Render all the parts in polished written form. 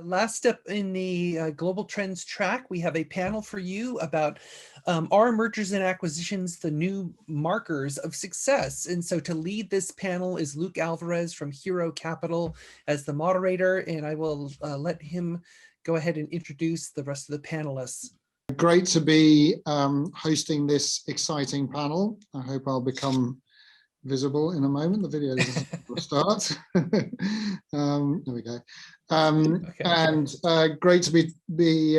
Last up in the global trends track, we have a panel for you about our mergers and acquisitions, the new markers of success. And so to lead this panel is Luke Alvarez from Hiro Capital as the moderator, and I will let him go ahead and introduce the rest of the panelists. Great to be hosting this exciting panel. I hope I'll become visible in a moment. The video will start. There we go. Okay. And great to be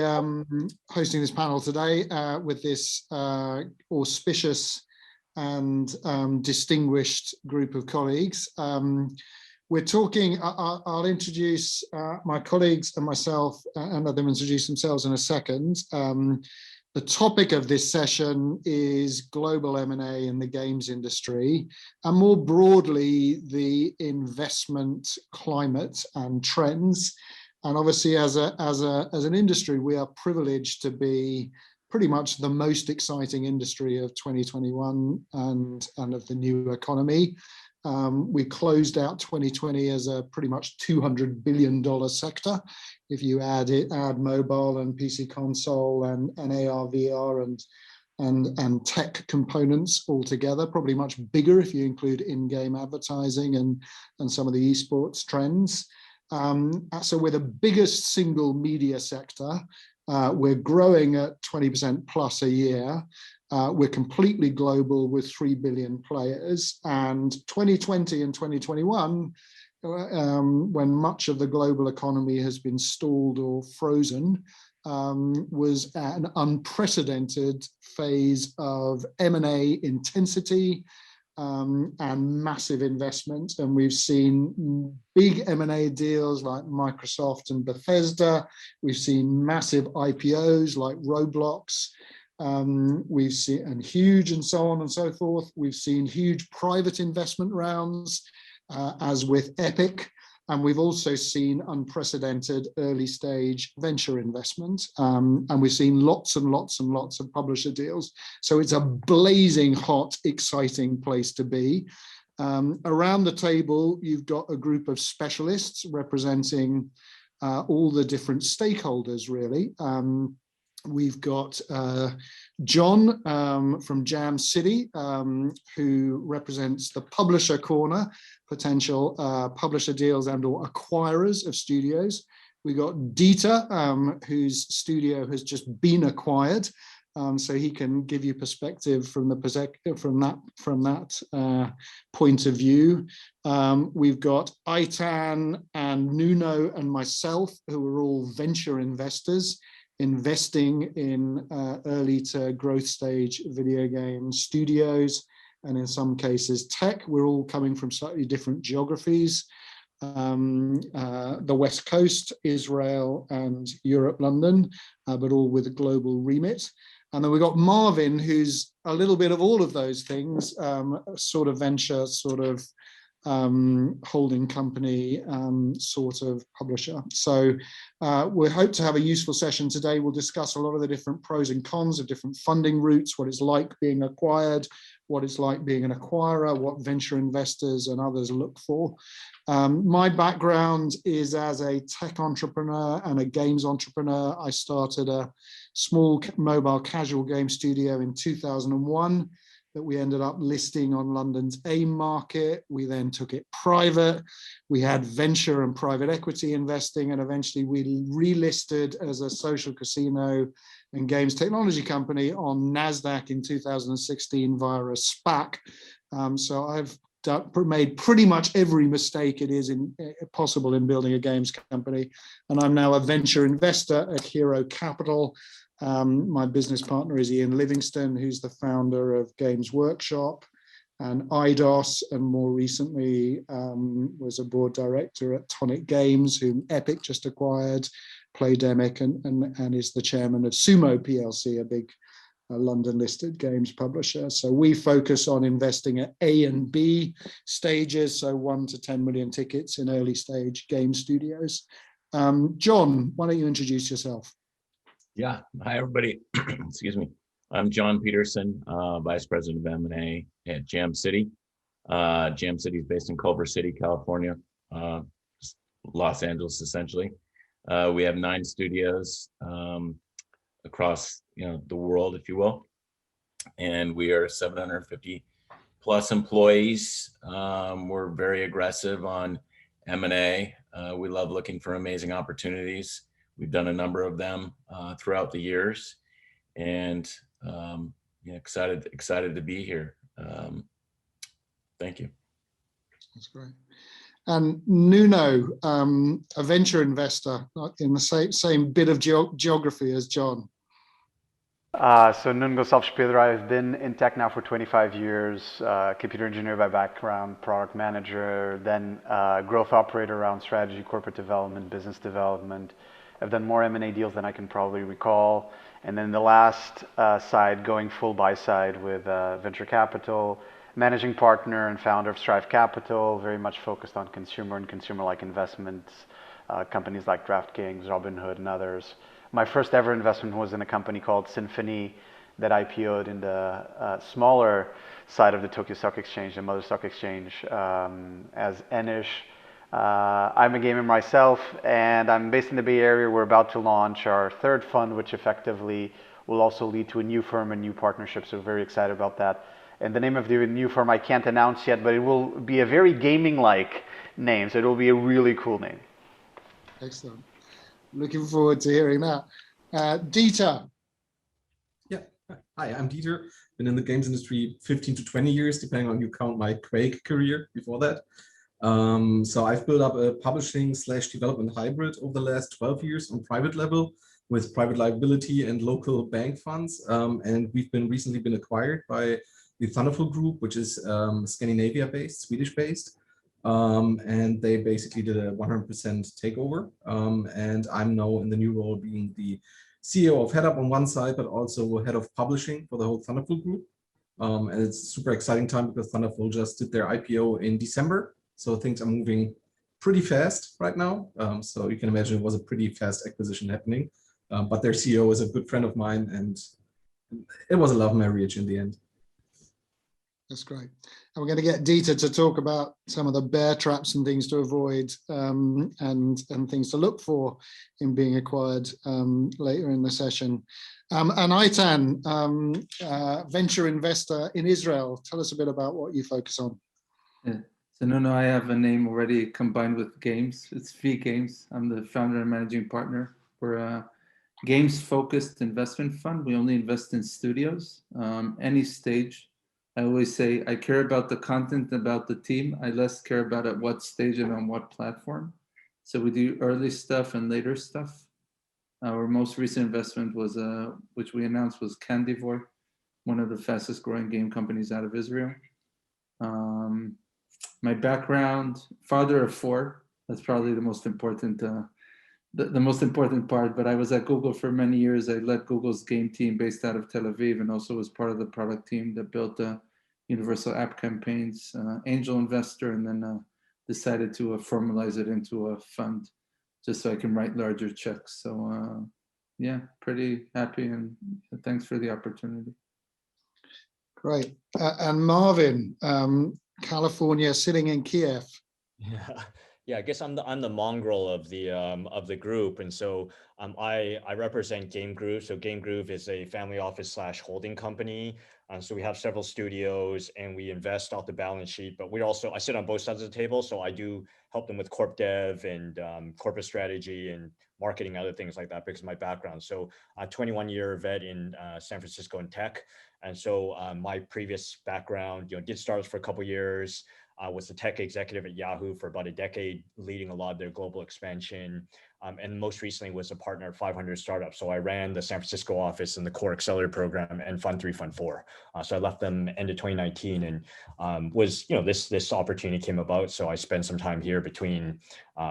hosting this panel today with this auspicious and distinguished group of colleagues. We're talking, I'll introduce my colleagues and myself and let them introduce themselves in a second. The topic of this session is global M&A in the games industry, and more broadly, the investment climate and trends. And obviously, as an industry, we are privileged to be pretty much the most exciting industry of 2021 and of the new economy. We closed out 2020 as a pretty much $200 billion sector. If you add mobile and PC console and AR, VR and tech components all together, probably much bigger if you include in-game advertising and some of the esports trends. So we're the biggest single media sector. We're growing at 20% plus a year. We're completely global with 3 billion players, and 2020 and 2021, when much of the global economy has been stalled or frozen, was an unprecedented phase of M&A intensity and massive investment. And we've seen big M&A deals like Microsoft and Bethesda. We've seen massive IPOs like Roblox. We've seen, and huge and so on and so forth. We've seen huge private investment rounds, as with Epic, and we've also seen unprecedented early stage venture investment, and we've seen lots and lots and lots of publisher deals. So it's a blazing hot, exciting place to be. Around the table, you've got a group of specialists representing all the different stakeholders, really. We've got John from Jam City, who represents the publisher corner, potential publisher deals and or acquirers of studios. We got Dieter, whose studio has just been acquired, so he can give you perspective from that point of view. We've got Eitan and Nuno and myself, who are all venture investors, investing in early to growth stage video game studios, and in some cases tech. We're all coming from slightly different geographies. The West Coast, Israel and Europe, London, but all with a global remit. And then we've got Marvin, who's a little bit of all of those things, sort of venture, sort of holding company, sort of publisher. So we hope to have a useful session today. We'll discuss a lot of the different pros and cons of different funding routes, what it's like being acquired, what it's like being an acquirer, what venture investors and others look for. My background is as a tech entrepreneur and a games entrepreneur. I started a small mobile casual game studio in 2001. That we ended up listing on London's AIM market. We then took it private. We had venture and private equity investing, and eventually we relisted as a social casino and games technology company on NASDAQ in 2016 via a SPAC. So I've made pretty much every mistake it is possible in building a games company. And I'm now a venture investor at Hiro Capital. My business partner is Ian Livingston, who's the founder of Games Workshop and IDOS, and more recently was a board director at Tonic Games, whom Epic just acquired, Playdemic, and is the chairman of Sumo PLC, a big London-listed games publisher. So we focus on investing at A and B stages, so 1 to 10 million tickets in early stage game studios. John, why don't you introduce yourself? Yeah, hi everybody. Excuse me. I'm John Peterson, Vice President of M&A at Jam City. Jam City is based in Culver City, California, Los Angeles, essentially. We have 9 studios across the world, if you will, and we are 750 plus employees. We're very aggressive on M&A. We love looking for amazing opportunities. We've done a number of them throughout the years, and excited to be here. Thank you. That's great. And Nuno, a venture investor in the same bit of geography as John. So Nuno Goncalves, Pedro. I've been in tech now for 25 years, computer engineer by background, product manager, then growth operator around strategy, corporate development, business development. I've done more M&A deals than I can probably recall. And then the last side, going full buy side with venture capital, managing partner and founder of Strive Capital, very much focused on consumer and consumer-like investments, companies like DraftKings, Robinhood, and others. My first ever investment was in a company called Symphony that IPO'd in the smaller side of the Tokyo Stock Exchange, the mother stock exchange, as Enish. I'm a gamer myself, and I'm based in the Bay Area. We're about to launch our third fund, which effectively will also lead to a new firm and new partnerships. So we're very excited about that. And the name of the new firm I can't announce yet, but it will be a very gaming-like name, so it will be a really cool name. Excellent. Looking forward to hearing that. Dieter. Yeah, hi, I'm Dieter. Been in the games industry 15 to 20 years, depending on you count my Quake career before that. So I've built up a publishing / development hybrid over the last 12 years on private level with private liability and local bank funds. And we've recently been acquired by the Thunderful Group, which is Scandinavia-based, Swedish-based. And they basically did a 100% takeover. And I'm now in the new role being the CEO of Headup on one side, but also head of publishing for the whole Thunderful Group. And it's a super exciting time because Thunderful just did their IPO in December. So things are moving pretty fast right now. So you can imagine it was a pretty fast acquisition happening. But their CEO is a good friend of mine, and it was a love marriage in the end. That's great. And we're going to get Dieter to talk about some of the bear traps and things to avoid and things to look for in being acquired later in the session. And Eitan, venture investor in Israel. Tell us a bit about what you focus on. Yeah. So Nuno, I have a name already combined with games. It's VGames. I'm the founder and managing partner. We're a games-focused investment fund. We only invest in studios, any stage. I always say I care about the content, about the team. I less care about at what stage and on what platform. So we do early stuff and later stuff. Our most recent investment was, which we announced, was Candivore, one of the fastest growing game companies out of Israel. My background, father of 4. That's probably the most important, the most important part. But I was at Google for many years. I led Google's game team based out of Tel Aviv, and also was part of the product team that built universal app campaigns, angel investor, and then decided to formalize it into a fund just so I can write larger checks. So yeah, pretty happy, and thanks for the opportunity. Great. And Marvin, California, sitting in Kiev. Yeah, I guess I'm the mongrel of the group, and so I represent GameGroove. So GameGroove is a family office / holding company. So we have several studios, and we invest off the balance sheet. But I sit on both sides of the table, so I do help them with corp dev and corporate strategy and marketing, other things like that, because of my background. So a 21-year vet in San Francisco in tech, and so my previous background, did startups for a couple of years. Was the tech executive at Yahoo for about a decade, leading a lot of their global expansion. And most recently was a partner at 500 Startups. So I ran the San Francisco office and the core accelerator program and Fund 3, Fund 4. So I left them end of 2019, and was, this opportunity came about. So I spent some time here between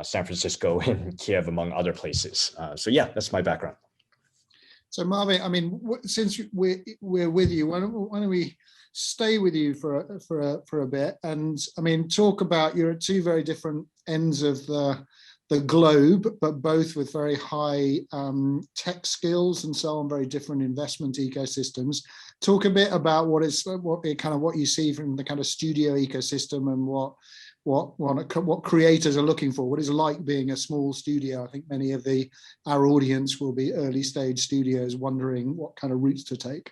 San Francisco and Kiev, among other places. So yeah, that's my background. So Marvin, I mean, since we're with you, why don't we stay with you for a bit, and I mean, talk about, you're at 2 very different ends of the globe, but both with very high tech skills and so on, very different investment ecosystems. Talk a bit about what you see from the kind of studio ecosystem, and what creators are looking for, what it's like being a small studio. I think many of our audience will be early stage studios wondering what kind of routes to take.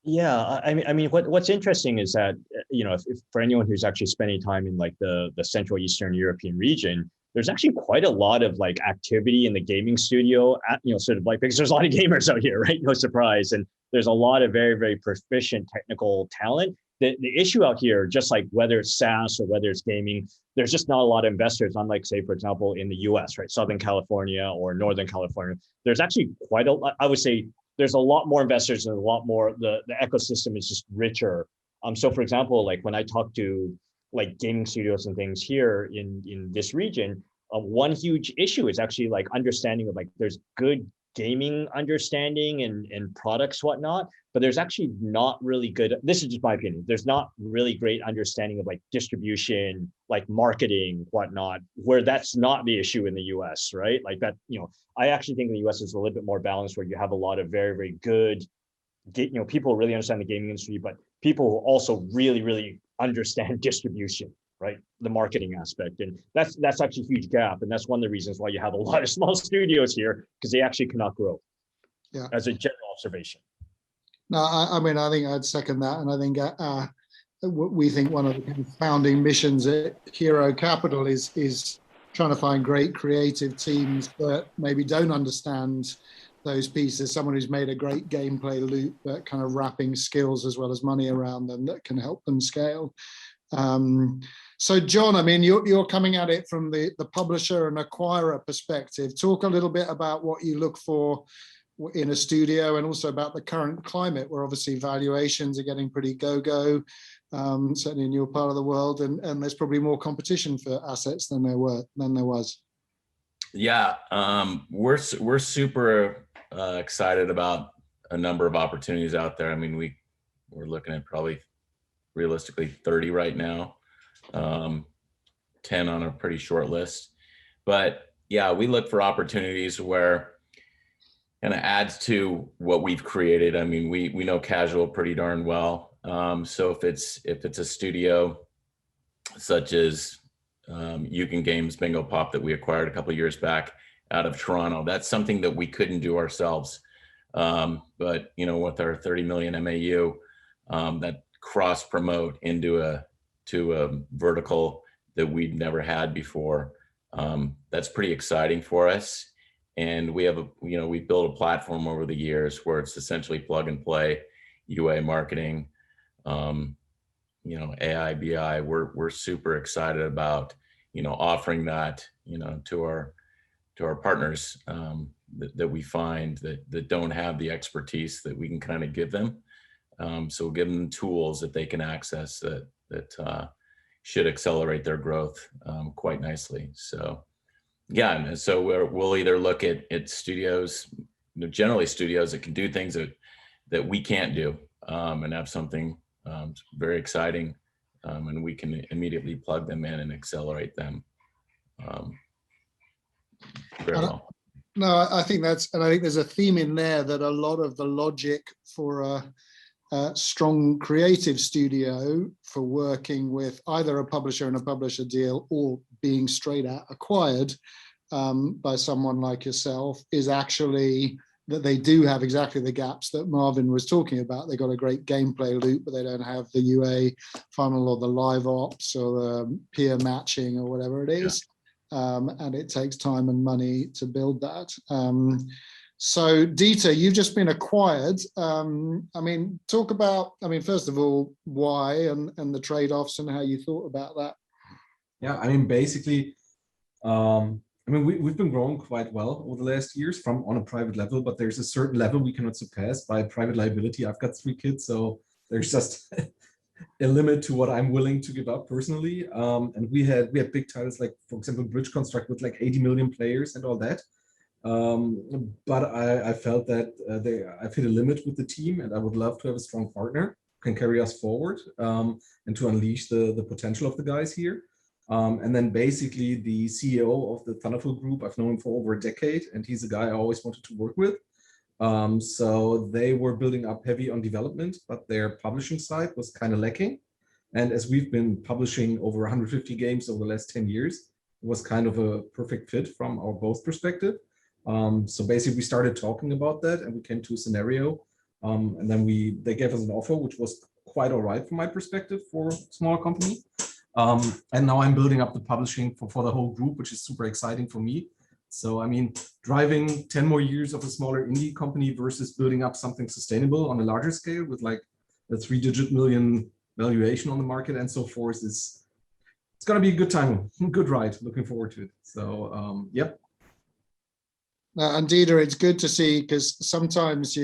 Yeah, I mean, what's interesting is that, you know, if for anyone who's actually spending time in like the Central Eastern European region, there's actually quite a lot of like activity in the gaming studio, you know, sort of like, because there's a lot of gamers out here, right? No surprise. And there's a lot of very, very proficient technical talent. The issue out here, just like whether it's SaaS or whether it's gaming, there's just not a lot of investors, unlike, say, for example, in the US, right? Southern California or Northern California. There's actually quite a lot, I would say, there's a lot more investors and a lot more, the ecosystem is just richer. So for example, like when I talk to like gaming studios and things here in this region, one huge issue is actually like understanding of like there's good gaming understanding and products, whatnot, but there's actually not really good, this is just my opinion, there's not really great understanding of like distribution, like marketing, whatnot, where that's not the issue in the US, right? Like that, you know, I actually think the US is a little bit more balanced, where you have a lot of very, very good, you know, people really understand the gaming industry, but people who also really, really understand distribution, right? The marketing aspect. And that's actually a huge gap. And that's one of the reasons why you have a lot of small studios here, because they actually cannot grow. Yeah. As a general observation. No, I mean, I think I'd second that. And I think we think one of the founding missions at Hiro Capital is trying to find great creative teams that maybe don't understand those pieces, someone who's made a great gameplay loop, but kind of wrapping skills as well as money around them that can help them scale. So John, I mean, you're coming at it from the publisher and acquirer perspective. Talk a little bit about what you look for in a studio, and also about the current climate, where obviously valuations are getting pretty go-go, certainly in your part of the world, and there's probably more competition for assets than there was. Yeah, we're super excited about a number of opportunities out there. I mean, we're looking at probably realistically 30 right now, 10 on a pretty short list. But yeah, we look for opportunities where kind of adds to what we've created. I mean, we know casual pretty darn well. So if it's a studio such as Yugen Games Bingo Pop that we acquired a couple of years back out of Toronto, that's something that we couldn't do ourselves. But you know, with our 30 million MAU, that cross promote into a vertical that we'd never had before, that's pretty exciting for us. And we have we've built a platform over the years where it's essentially plug and play, UA marketing, AI, BI. We're super excited about, offering that, to our partners that we find that don't have the expertise that we can kind of give them. So we'll give them tools that they can access that should accelerate their growth quite nicely. So yeah, and so we'll either look at studios, generally studios that can do things that we can't do, and have something very exciting, and we can immediately plug them in and accelerate them very well. No, I think there's a theme in there, that a lot of the logic for a strong creative studio for working with either a publisher and a publisher deal, or being straight out acquired by someone like yourself, is actually that they do have exactly the gaps that Marvin was talking about. They got a great gameplay loop, but they don't have the UA funnel or the live ops or the peer matching or whatever it is. Yeah. And it takes time and money to build that. So Dieter, you've just been acquired. Talk about, first of all, why and the trade-offs and how you thought about that. Yeah, basically, we've been growing quite well over the last years on a private level, but there's a certain level we cannot surpass by private liability. I've got 3 kids, so there's just a limit to what I'm willing to give up personally. And we had big titles like, for example, Bridge Construct with like 80 million players and all that. But I felt that I've hit a limit with the team, and I would love to have a strong partner who can carry us forward, and to unleash the potential of the guys here. And then basically the CEO of the Thunderful Group, I've known him for over a decade, and he's a guy I always wanted to work with. So they were building up heavy on development, but their publishing side was kind of lacking. And as we've been publishing over 150 games over the last 10 years, it was kind of a perfect fit from our both perspective. So basically we started talking about that and we came to a scenario. And then they gave us an offer, which was quite all right from my perspective for a smaller company. And now I'm building up the publishing for the whole group, which is super exciting for me. So, I mean, driving 10 more years of a smaller indie company versus building up something sustainable on a larger scale with like a 3-digit million valuation on the market and so forth it's going to be a good time, good ride. Looking forward to it. So, yep. And Dieter, it's good to see, because sometimes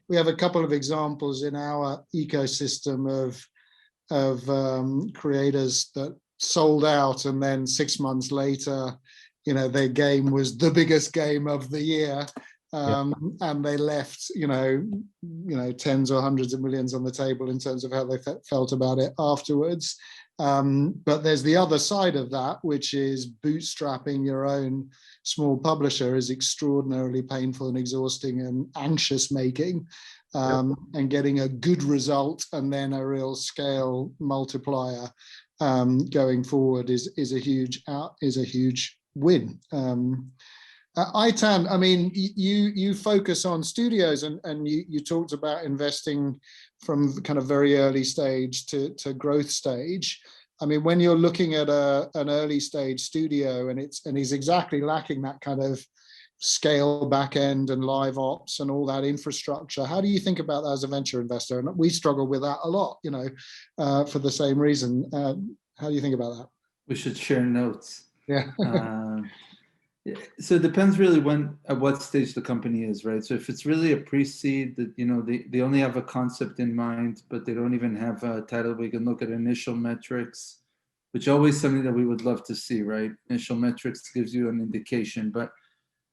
we have a couple of examples in our ecosystem of creators that sold out, and then 6 months later, their game was the biggest game of the year, and they left, tens or hundreds of millions on the table in terms of how they felt about it afterwards. But there's the other side of that, which is bootstrapping your own small publisher is extraordinarily painful and exhausting and anxious making, and getting a good result and then a real scale multiplier going forward is a huge win. Eitan, I mean, you focus on studios, and you talked about investing from kind of very early stage to growth stage. I mean, when you're looking at an early stage studio and he's exactly lacking that kind of scale back end and live ops and all that infrastructure, how do you think about that as a venture investor? And we struggle with that a lot, for the same reason. How do you think about that? We should share notes. Yeah. So it depends really at what stage the company is, right? So if it's really a pre-seed that, they only have a concept in mind, but they don't even have a title, we can look at initial metrics, which always something that we would love to see, right? Initial metrics gives you an indication, but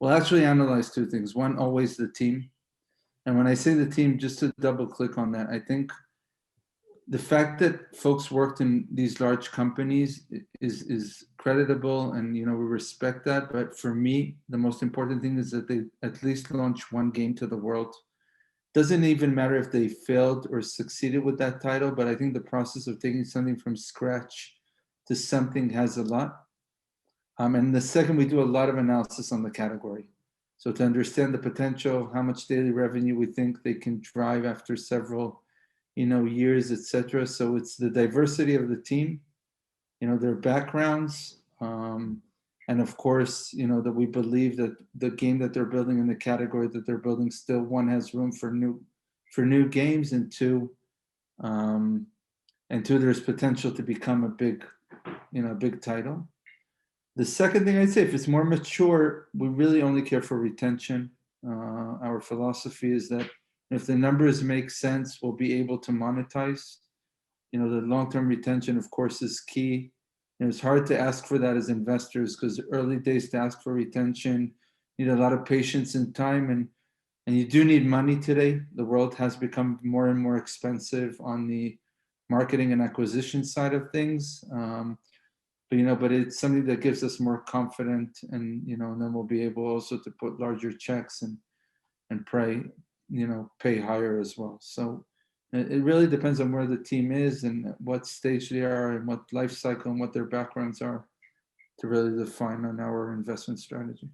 we'll actually analyze two things. One, always the team. And when I say the team, just to double click on that, I think the fact that folks worked in these large companies is creditable, and we respect that. But for me, the most important thing is that they at least launch one game to the world. Doesn't even matter if they failed or succeeded with that title, but I think the process of taking something from scratch to something has a lot. And the second, we do a lot of analysis on the category. So to understand the potential, how much daily revenue we think they can drive after several years, etc. So it's the diversity of the team, their backgrounds, and of course, that we believe that the game that they're building in the category that they're building still, one, has room for new games, and two, there's potential to become a big title. The second thing I'd say, if it's more mature, we really only care for retention. Our philosophy is that if the numbers make sense, we'll be able to monetize. The long-term retention, of course, is key. It's hard to ask for that as investors, because early days to ask for retention, you need a lot of patience and time, and you do need money today. The world has become more and more expensive on the marketing and acquisition side of things. But it's something that gives us more confidence, and and then we'll be able also to put larger checks and pay higher as well. So it really depends on where the team is and what stage they are and what life cycle and what their backgrounds are to really define on our investment strategy.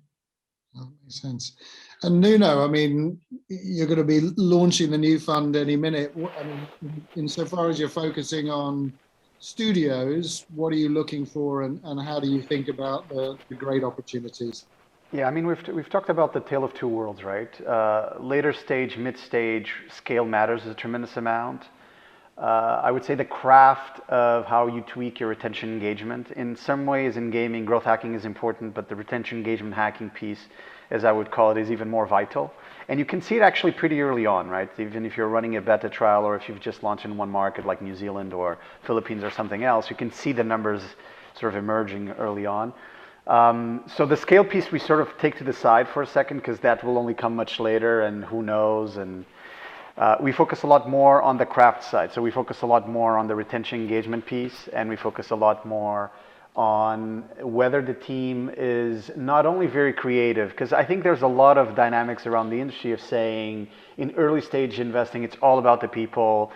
That makes sense. And Nuno, I mean, you're going to be launching the new fund any minute. I mean, insofar as you're focusing on studios, what are you looking for, and how do you think about the great opportunities? Yeah, I mean, we've talked about the tale of two worlds, right? Later stage, mid stage, scale matters a tremendous amount. I would say the craft of how you tweak your retention engagement. In some ways in gaming, growth hacking is important, but the retention engagement hacking piece, as I would call it, is even more vital. And you can see it actually pretty early on, right? Even if you're running a beta trial, or if you've just launched in one market like New Zealand or Philippines or something else, you can see the numbers sort of emerging early on. So the scale piece we sort of take to the side for a second, because that will only come much later, and who knows. And we focus a lot more on the craft side. So we focus a lot more on the retention engagement piece, and we focus a lot more on whether the team is not only very creative, because I think there's a lot of dynamics around the industry of saying in early stage investing, it's all about the people.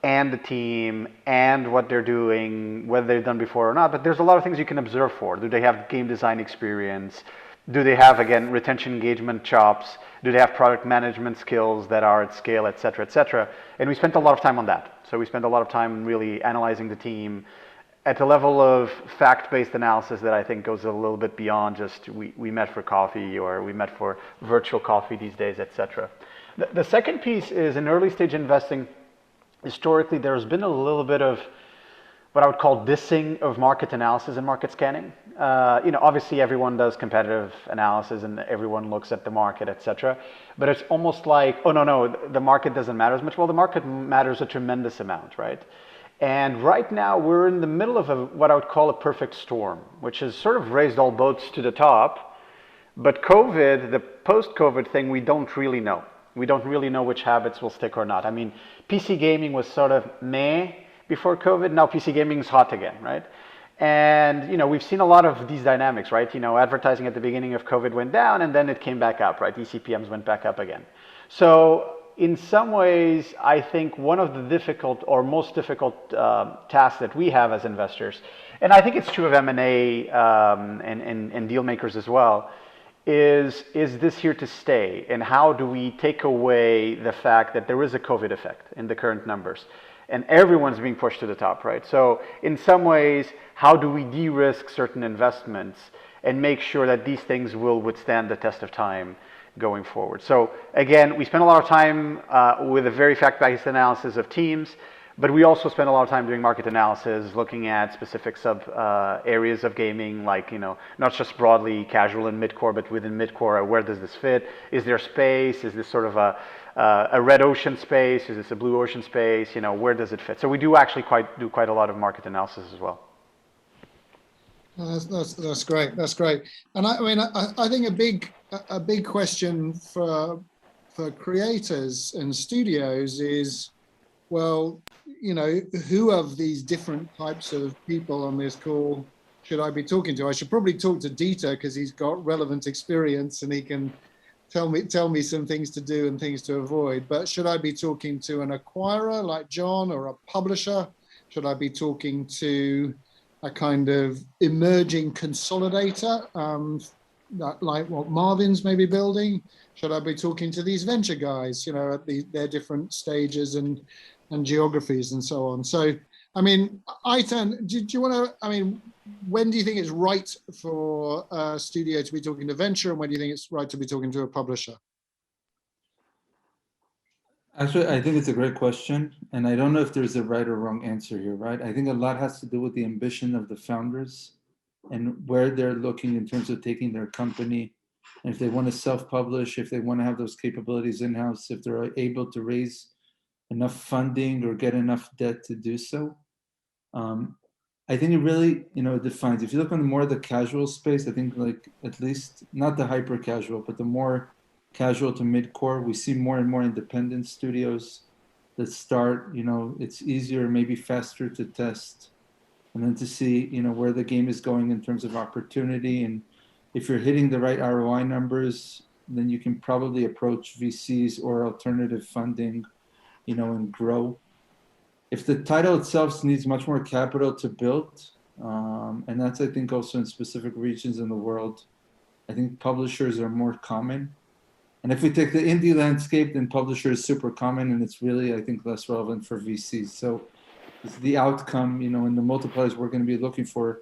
and the team and what they're doing, whether they've done before or not. But there's a lot of things you can observe for. Do they have game design experience? Do they have, again, retention engagement chops? Do they have product management skills that are at scale, et cetera, et cetera? And we spent a lot of time on that. So we spent a lot of time really analyzing the team at a level of fact-based analysis that I think goes a little bit beyond just we met for coffee or we met for virtual coffee these days, et cetera. The second piece is in early stage investing. Historically, there's been a little bit of what I would call dissing of market analysis and market scanning. Obviously everyone does competitive analysis and everyone looks at the market, et cetera. But it's almost like, oh, no, the market doesn't matter as much. Well, the market matters a tremendous amount, right? And right now we're in the middle of what I would call a perfect storm, which has sort of raised all boats to the top. But COVID, the post-COVID thing, we don't really know. We don't really know which habits will stick or not. I mean, PC gaming was sort of meh before COVID. Now PC gaming is hot again, right? And we've seen a lot of these dynamics, right? Advertising at the beginning of COVID went down and then it came back up, right? eCPMs went back up again. So in some ways, I think one of the difficult or most difficult tasks that we have as investors, and I think it's true of M&A and deal makers as well, is this here to stay? And how do we take away the fact that there is a COVID effect in the current numbers? And everyone's being pushed to the top, right? So in some ways, how do we de-risk certain investments and make sure that these things will withstand the test of time going forward? So again, we spend a lot of time with a very fact-based analysis of teams, but we also spend a lot of time doing market analysis, looking at specific sub areas of gaming, like, not just broadly casual and mid-core, but within mid-core, where does this fit? Is there space? Is this sort of a red ocean space? Is this a blue ocean space? Where does it fit? So we do actually do quite a lot of market analysis as well. That's great. That's great. And I think a big question for creators and studios is, well, who of these different types of people on this call should I be talking to? I should probably talk to Dieter because he's got relevant experience and he can tell me some things to do and things to avoid. But should I be talking to an acquirer like John or a publisher? Should I be talking to a kind of emerging consolidator, like what Marvin's maybe building? Should I be talking to these venture guys, at their different stages and geographies and so on? So, Eitan, do you want to, when do you think it's right for a studio to be talking to venture, and when do you think it's right to be talking to a publisher? Actually, I think it's a great question, and I don't know if there's a right or wrong answer here, right? I think a lot has to do with the ambition of the founders and where they're looking in terms of taking their company, and if they want to self-publish, if they want to have those capabilities in-house, if they're able to raise enough funding or get enough debt to do so. I think it really, defines. If you look on more of the casual space, I think like at least not the hyper casual, but the more casual to mid-core, we see more and more independent studios that start, it's easier, maybe faster to test, and then to see, where the game is going in terms of opportunity. And if you're hitting the right ROI numbers, then you can probably approach VCs or alternative funding, and grow. If the title itself needs much more capital to build, and that's, I think, also in specific regions in the world, I think publishers are more common. And if we take the indie landscape, then publisher is super common, and it's really, I think, less relevant for VCs. So it's the outcome, and the multipliers we're going to be looking for,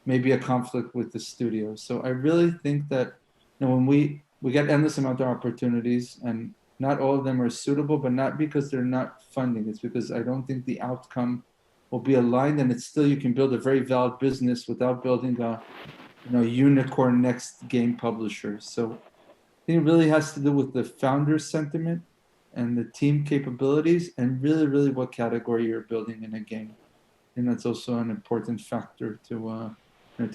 maybe a conflict with the studio. So I really think that, when we get endless amount of opportunities, and not all of them are suitable, but not because they're not funding. It's because I don't think the outcome will be aligned, and it's still, you can build a very valid business without building a, unicorn next game publisher. So I think it really has to do with the founder's sentiment and the team capabilities, and really, really what category you're building in a game. And that's also an important factor to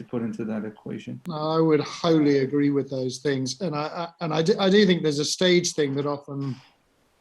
put into that equation. I would wholly agree with those things, and I do think there's a stage thing that often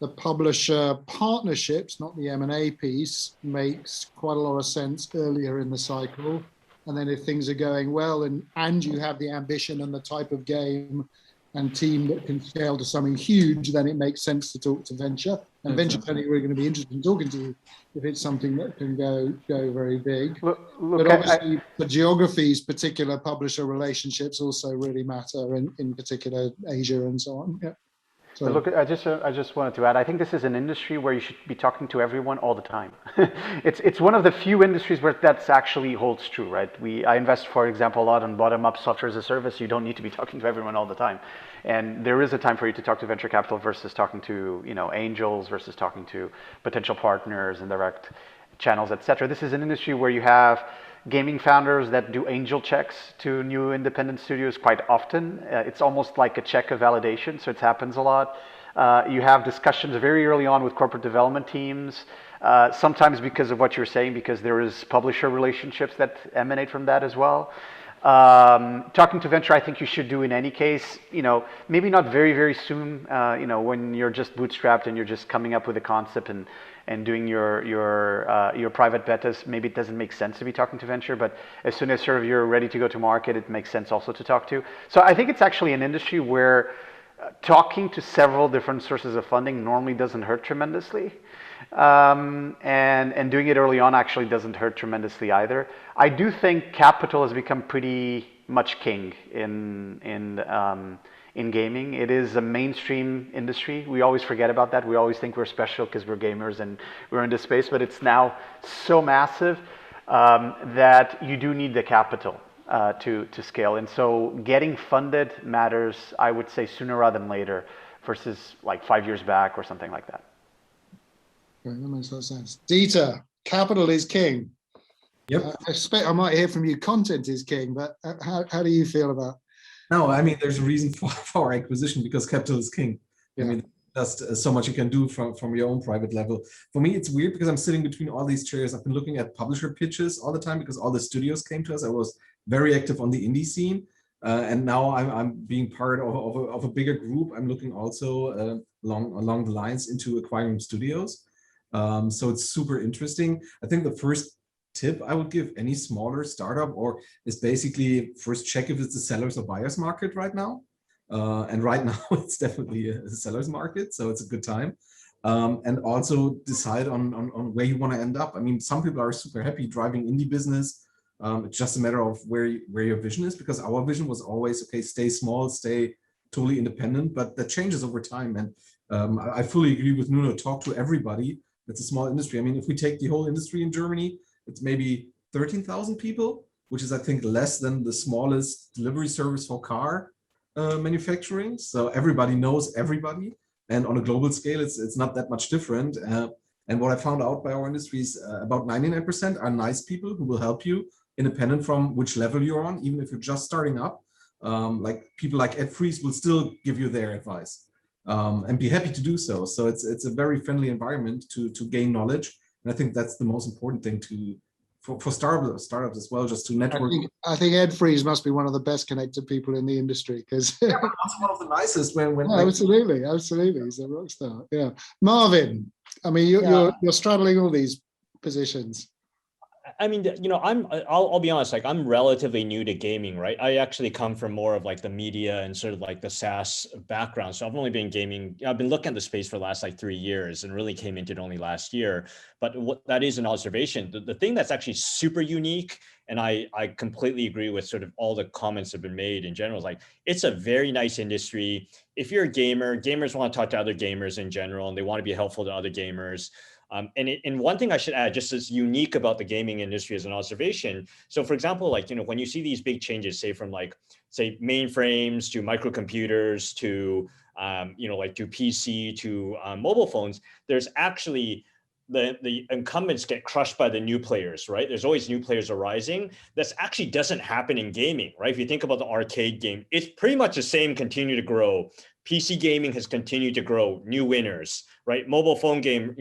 the publisher partnerships, not the M&A piece, makes quite a lot of sense earlier in the cycle. And then if things are going well and you have the ambition and the type of game and team that can scale to something huge, then it makes sense to talk to venture. And venture's only really going to be interested in talking to you if it's something that can go very big. But obviously, the geographies, particular publisher relationships also really matter in particular Asia and so on. Yeah. So look, I just wanted to add, I think this is an industry where you should be talking to everyone all the time. It's one of the few industries where that's actually holds true, right? I invest, for example, a lot on bottom-up software as a service. You don't need to be talking to everyone all the time. And there is a time for you to talk to venture capital versus talking to, angels versus talking to potential partners and direct channels, etc. This is an industry where you have gaming founders that do angel checks to new independent studios quite often. It's almost like a check of validation, so it happens a lot. You have discussions very early on with corporate development teams, sometimes because of what you're saying, because there is publisher relationships that emanate from that as well. Talking to venture, I think you should do in any case, maybe not very, very soon, when you're just bootstrapped and you're just coming up with a concept and doing your private betas. Maybe it doesn't make sense to be talking to venture, but as soon as sort of you're ready to go to market, it makes sense also to talk to. So I think it's actually an industry where talking to several different sources of funding normally doesn't hurt tremendously. And doing it early on actually doesn't hurt tremendously either. I do think capital has become pretty much king in gaming. It is a mainstream industry. We always forget about that. We always think we're special because we're gamers and we're in this space, but it's now so massive that you do need the capital to scale. And so getting funded matters, I would say, sooner rather than later versus like 5 years back or something like that. That makes a lot of sense. Dieter, capital is king. Yep. I expect I might hear from you, content is king, but how do you feel about? No, I mean, there's a reason for our acquisition because capital is king. Yeah. I mean, that's so much you can do from your own private level. For me, it's weird because I'm sitting between all these chairs. I've been looking at publisher pitches all the time because all the studios came to us. I was very active on the indie scene. And now I'm being part of a bigger group. I'm looking also along the lines into acquiring studios. So it's super interesting. I think the first tip I would give any smaller startup is basically first check if it's a seller's or buyer's market right now. And right now it's definitely a seller's market, so it's a good time. And also decide on where you want to end up. I mean, some people are super happy driving indie business. It's just a matter of where your vision is, because our vision was always, okay, stay small, stay totally independent, but that changes over time. And I fully agree with Nuno, talk to everybody. It's a small industry. I mean, if we take the whole industry in Germany, it's maybe 13,000 people, which is, I think, less than the smallest delivery service for car manufacturing. So everybody knows everybody. And on a global scale, it's not that much different. And what I found out by our industry is about 99% are nice people who will help you, independent from which level you're on, even if you're just starting up. Like people like Ed Fries will still give you their advice and be happy to do so. So it's a very friendly environment to gain knowledge. And I think that's the most important thing for startups as well, just to network. I think Ed Fries must be one of the best connected people in the industry, because yeah, also one of the nicest. Absolutely, he's a rock star. Yeah, Marvin. I mean, you're straddling all these positions. I mean, I'll be honest, like I'm relatively new to gaming, right? I actually come from more of like the media and sort of like the SaaS background. So I've only been I've been looking at the space for the last like 3 years and really came into it only last year. But what that is an observation. The thing that's actually super unique, and I completely agree with sort of all the comments that have been made in general, is like, it's a very nice industry. If you're a gamer, gamers want to talk to other gamers in general, and they want to be helpful to other gamers. And one thing I should add, just as unique about the gaming industry as an observation. So for example, like, when you see these big changes, say from like, say mainframes to microcomputers to, like to PC to mobile phones, there's actually the incumbents get crushed by the new players, right? There's always new players arising. This actually doesn't happen in gaming, right? If you think about the arcade game, it's pretty much the same, continue to grow. PC gaming has continued to grow, new winners, right? Mobile phone game,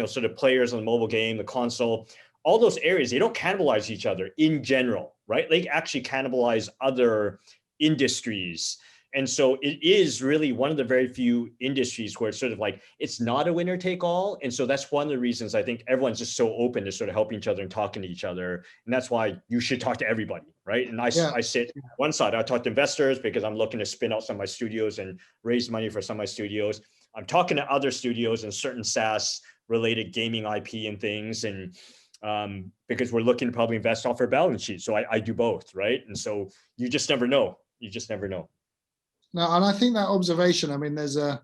sort of players on the mobile game, the console, all those areas, they don't cannibalize each other in general, right? They actually cannibalize other industries. And so it is really one of the very few industries where it's sort of like, it's not a winner take all. And so that's one of the reasons I think everyone's just so open to sort of helping each other and talking to each other. And that's why you should talk to everybody, right? And I sit one side, I talk to investors because I'm looking to spin out some of my studios and raise money for some of my studios. I'm talking to other studios and certain SaaS related gaming IP and things. And because we're looking to probably invest off our balance sheet. So I do both, right? And so you just never know. You just never know. No, and I think that observation, I mean, there's a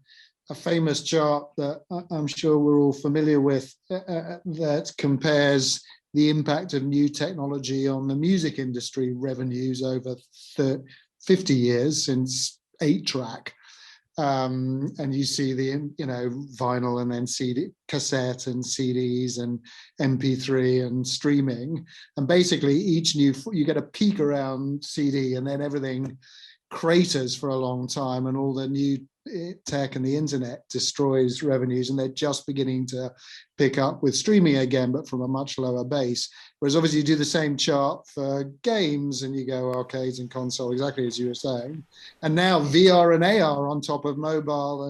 famous chart that I'm sure we're all familiar with that compares the impact of new technology on the music industry revenues over 50 years since 8-track. And you see the, vinyl and then CD, cassette and CDs and MP3 and streaming. And basically you get a peak around CD and then everything craters for a long time, and all the new tech and the internet destroys revenues, and they're just beginning to pick up with streaming again, but from a much lower base. Whereas obviously you do the same chart for games and you go arcades and console, exactly as you were saying. And now VR and AR on top of mobile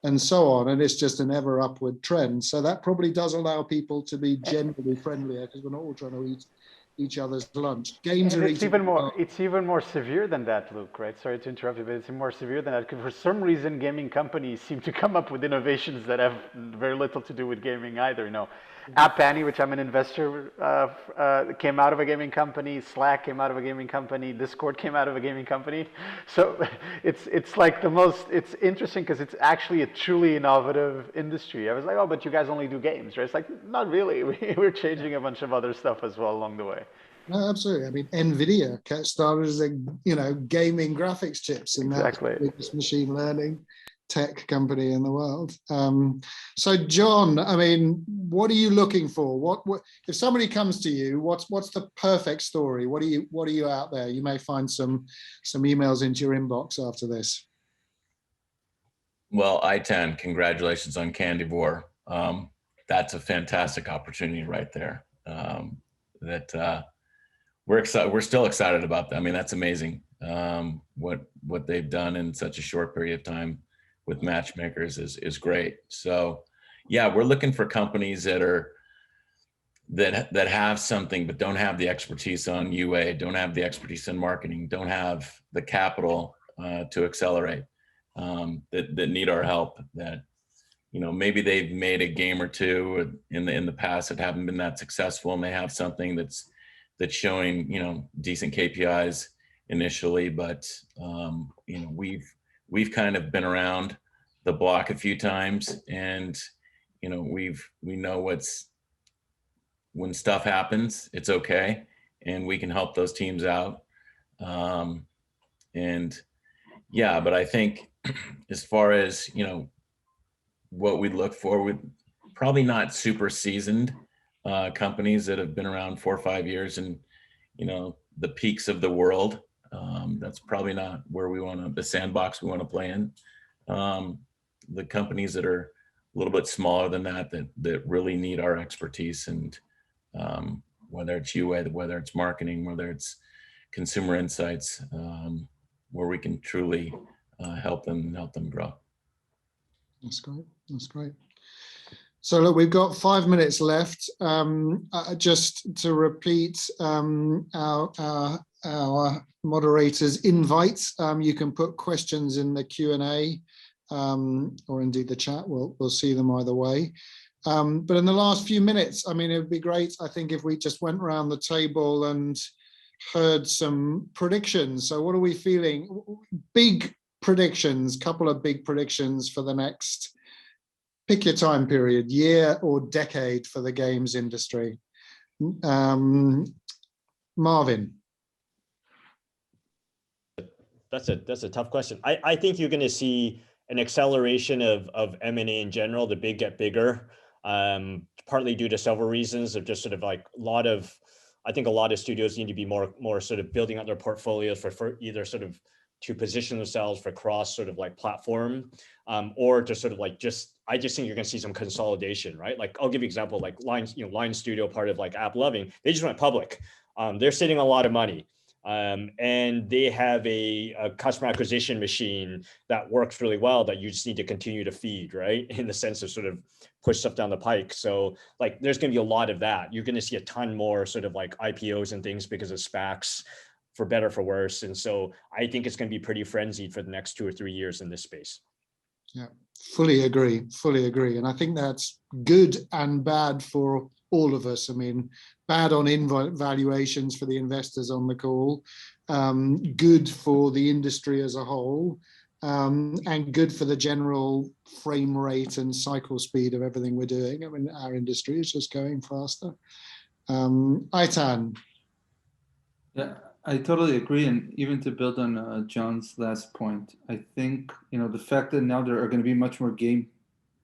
and so on, and it's just an ever upward trend. So that probably does allow people to be generally friendlier, because we're not all trying to eat each other's lunch. Games and are it's even more severe than that, Luke, right? Sorry to interrupt you, but it's more severe than that, because for some reason gaming companies seem to come up with innovations that have very little to do with gaming either. App Annie, which I'm an investor, came out of a gaming company. Slack came out of a gaming company. Discord came out of a gaming company. So it's like it's interesting because it's actually a truly innovative industry. I was like, oh, but you guys only do games, right? It's like, not really. We're changing a bunch of other stuff as well along the way. No, absolutely. I mean, NVIDIA started as gaming graphics chips, and that's the biggest machine learning tech company in the world. So John, I mean, what are you looking for? What if somebody comes to you, what's the perfect story? What are you out there? You may find some emails into your inbox after this. Well, Eitan, congratulations on Candivore. That's a fantastic opportunity right there. We're excited. We're still excited about that. I mean, that's amazing. What they've done in such a short period of time with matchmakers is great. So yeah, we're looking for companies that have something but don't have the expertise on UA, don't have the expertise in marketing, don't have the capital to accelerate, that need our help, that maybe they've made a game or two in the past that haven't been that successful, and they have something that's showing decent KPIs initially, but we've kind of been around the block a few times, and we know when stuff happens, it's okay, and we can help those teams out. And yeah, but I think as far as what we look for, with probably not super seasoned companies that have been around 4 or 5 years and the peaks of the world. That's probably not where the sandbox we want to play in. The companies that are a little bit smaller than that really need our expertise, and whether it's UA, whether it's marketing, whether it's consumer insights, where we can truly help them grow. That's great. That's great. So look, we've got 5 minutes left. Just to repeat our moderator's invites, you can put questions in the Q&A or indeed the chat. We'll see them either way. But in the last few minutes, I mean, it would be great, I think, if we just went around the table and heard some predictions. So what are we feeling? Big predictions, couple of big predictions for the next, pick your time period, year or decade for the games industry. Marvin. That's a tough question. I think you're going to see an acceleration of M&A in general. The big get bigger, partly due to several reasons of just sort of like I think a lot of studios need to be more sort of building out their portfolios for either sort of to position themselves for cross sort of like platform, or to sort of like I just think you're going to see some consolidation, right? Like I'll give you an example, like Line Studio, part of like App Loving, they just went public. They're sitting on a lot of money. And they have a customer acquisition machine that works really well that you just need to continue to feed, right? In the sense of sort of push stuff down the pike. So like, there's going to be a lot of that. You're going to see a ton more sort of like IPOs and things because of SPACs, for better, for worse. And so I think it's going to be pretty frenzied for the next 2 or 3 years in this space. Yeah, fully agree. Fully agree. And I think that's good and bad for all of us. I mean, bad on valuations for the investors on the call, good for the industry as a whole, and good for the general frame rate and cycle speed of everything we're doing. I mean, our industry is just going faster. Eitan. Yeah, I totally agree. And even to build on John's last point, I think, the fact that now there are going to be much more game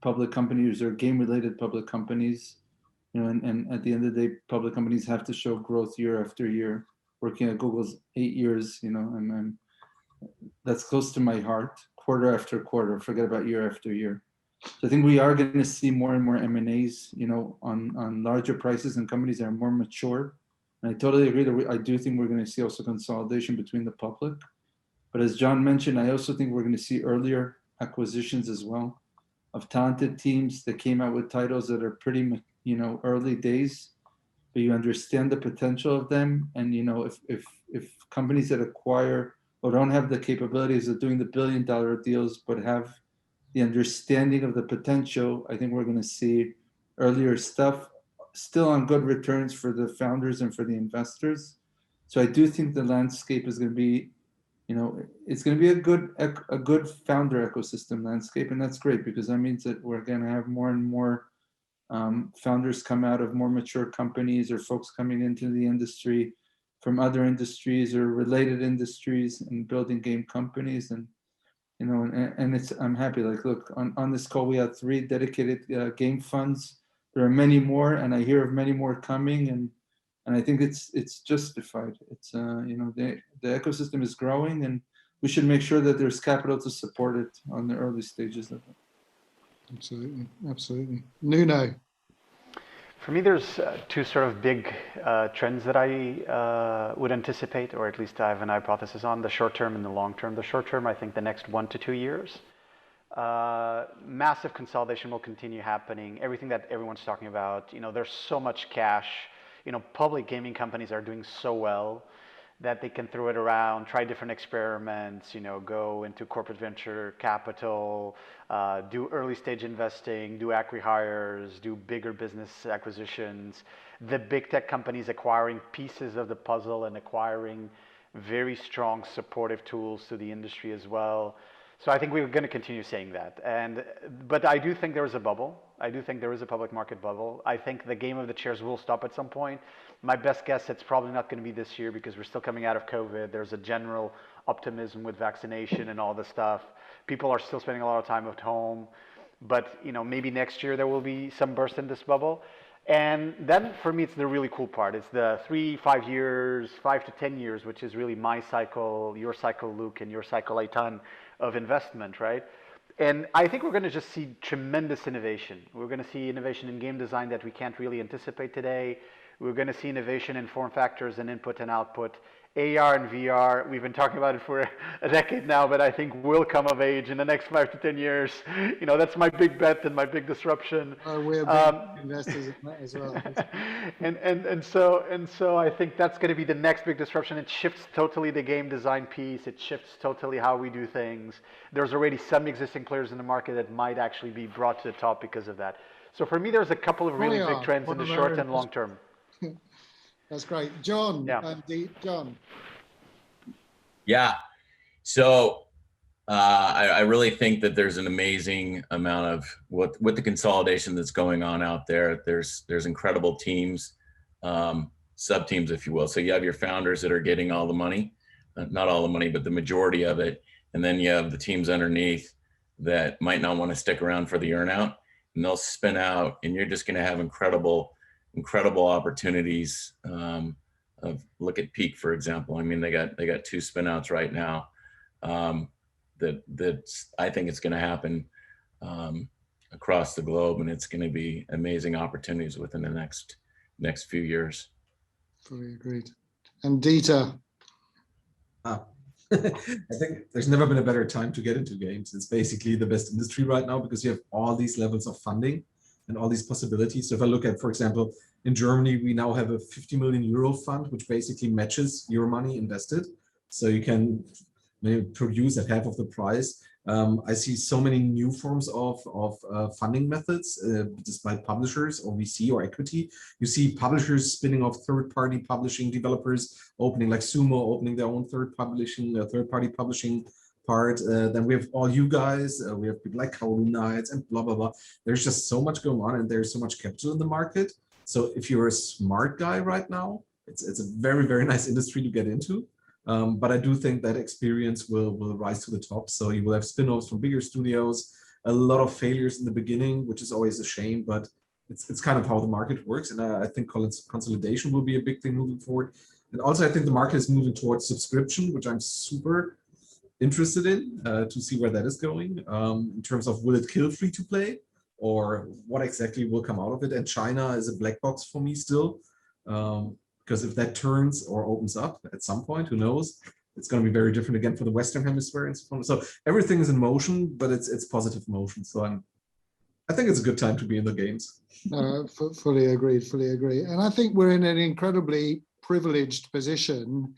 public companies or game related public companies, and at the end of the day, public companies have to show growth year after year. Working at Google's 8 years, and that's close to my heart, quarter after quarter, forget about year after year. So I think we are going to see more and more M&As, on larger prices and companies that are more mature. And I totally agree that I do think we're going to see also consolidation between the public. But as John mentioned, I also think we're going to see earlier acquisitions as well of talented teams that came out with titles that are pretty, early days, but you understand the potential of them. And, if companies that acquire or don't have the capabilities of doing the billion-dollar deals, but have the understanding of the potential, I think we're going to see earlier stuff, still on good returns for the founders and for the investors. So I do think the landscape is going to be, it's going to be a good founder ecosystem landscape, and that's great because that means that we're going to have more and more founders come out of more mature companies or folks coming into the industry from other industries or related industries and building game companies. And I'm happy. Like, look, on this call we had 3 dedicated game funds. There are many more, and I hear of many more coming, and I think it's justified. It's the ecosystem is growing, and we should make sure that there's capital to support it on the early stages of it. Absolutely, absolutely. Nuno. For me, there's 2 sort of big trends that I would anticipate, or at least I have an hypothesis on: the short term and the long term. The short term, I think the next 1 to 2 years. Massive consolidation will continue happening. Everything that everyone's talking about, there's so much cash. Public gaming companies are doing so well that they can throw it around, try different experiments, go into corporate venture capital, do early stage investing, do acqui-hires, do bigger business acquisitions. The big tech companies acquiring pieces of the puzzle and acquiring very strong supportive tools to the industry as well. So I think we're going to continue saying that. But I do think there is a bubble. I do think there is a public market bubble. I think the game of the chairs will stop at some point. My best guess, it's probably not going to be this year because we're still coming out of COVID. There's a general optimism with vaccination and all this stuff. People are still spending a lot of time at home. But maybe next year there will be some burst in this bubble. And then for me, it's the really cool part. It's the 3, 5 years, 5 to 10 years, which is really my cycle, your cycle, Luke, and your cycle, Eitan, of investment, right? And I think we're going to just see tremendous innovation. We're going to see innovation in game design that we can't really anticipate today. We're going to see innovation in form factors and input and output. AR and VR, we've been talking about it for a decade now, but I think will come of age in the next 5 to 10 years. That's my big bet and my big disruption. We're big investors in that as well. and so I think that's going to be the next big disruption. It shifts totally the game design piece. It shifts totally how we do things. There's already some existing players in the market that might actually be brought to the top because of that. So for me, there's a couple of really big trends in the short and long term. That's great. John, yeah. John. Yeah. So I really think that there's an amazing amount of with the consolidation that's going on out there. There's incredible teams, sub teams, if you will. So you have your founders that are getting all the money, not all the money, but the majority of it. And then you have the teams underneath that might not want to stick around for the earnout, and they'll spin out, and you're just going to have incredible opportunities. Look at Peak, for example. I mean, they got 2 spin outs right now. That's I think it's going to happen across the globe, and it's going to be amazing opportunities within the next few years. Fully agreed. And Dieter. Ah. I think there's never been a better time to get into games. It's basically the best industry right now because you have all these levels of funding and all these possibilities. So if I look at, for example, in Germany, we now have a 50 million euro fund, which basically matches your money invested. So you can maybe produce at half of the price. I see so many new forms of funding methods, despite publishers or VC or equity. You see publishers spinning off third-party publishing, developers opening like Sumo, opening their own third-party publishing part. Then we have all you guys. We have people like Kowloon Knights and blah, blah, blah. There's just so much going on and there's so much capital in the market. So if you're a smart guy right now, it's a very, very nice industry to get into. But I do think that experience will rise to the top. So you will have spin-offs from bigger studios, a lot of failures in the beginning, which is always a shame, but it's kind of how the market works. And I think consolidation will be a big thing moving forward. And also I think the market is moving towards subscription, which I'm super interested in to see where that is going in terms of will it kill free-to-play or what exactly will come out of it. And China is a black box for me still. Because if that turns or opens up at some point, who knows? It's going to be very different again for the Western Hemisphere and so on. So everything is in motion, but it's positive motion. So I think it's a good time to be in the games. Fully agreed, fully agree. And I think we're in an incredibly privileged position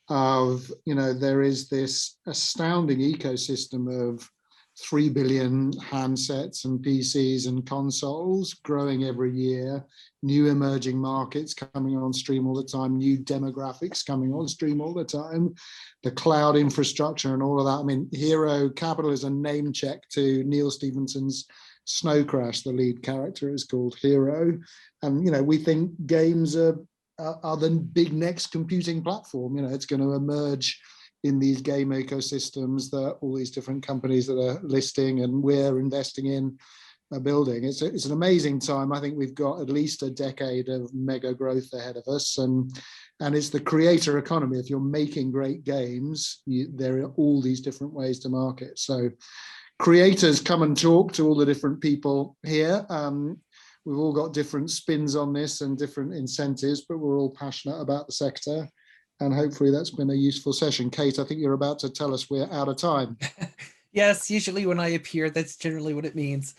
of, there is this astounding ecosystem of 3 billion handsets and PCs and consoles growing every year, new emerging markets coming on stream all the time, new demographics coming on stream all the time, the cloud infrastructure and all of that. I mean, Hiro Capital is a name check to Neil Stephenson's Snow Crash. The lead character is called Hiro. And, we think games are the big next computing platform. It's going to emerge in these game ecosystems that all these different companies that are listing and we're investing in are building. It's an amazing time. I think we've got at least a decade of mega growth ahead of us, and it's the creator economy. If you're making great games, there are all these different ways to market. So creators, come and talk to all the different people here. We've all got different spins on this and different incentives, but we're all passionate about the sector. And hopefully that's been a useful session. Kate, I think you're about to tell us we're out of time. Yes, usually when I appear, that's generally what it means.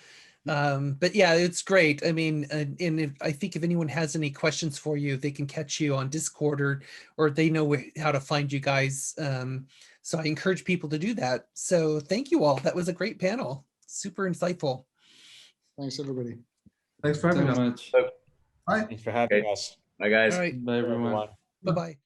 But yeah, it's great. I mean, and I think if anyone has any questions for you, they can catch you on Discord or they know how to find you guys. So I encourage people to do that. So thank you all. That was a great panel. Super insightful. Thanks, everybody. Thanks for having us. Much. Bye. Thanks for having us. Bye, guys. All right. Bye, everyone. Bye-bye.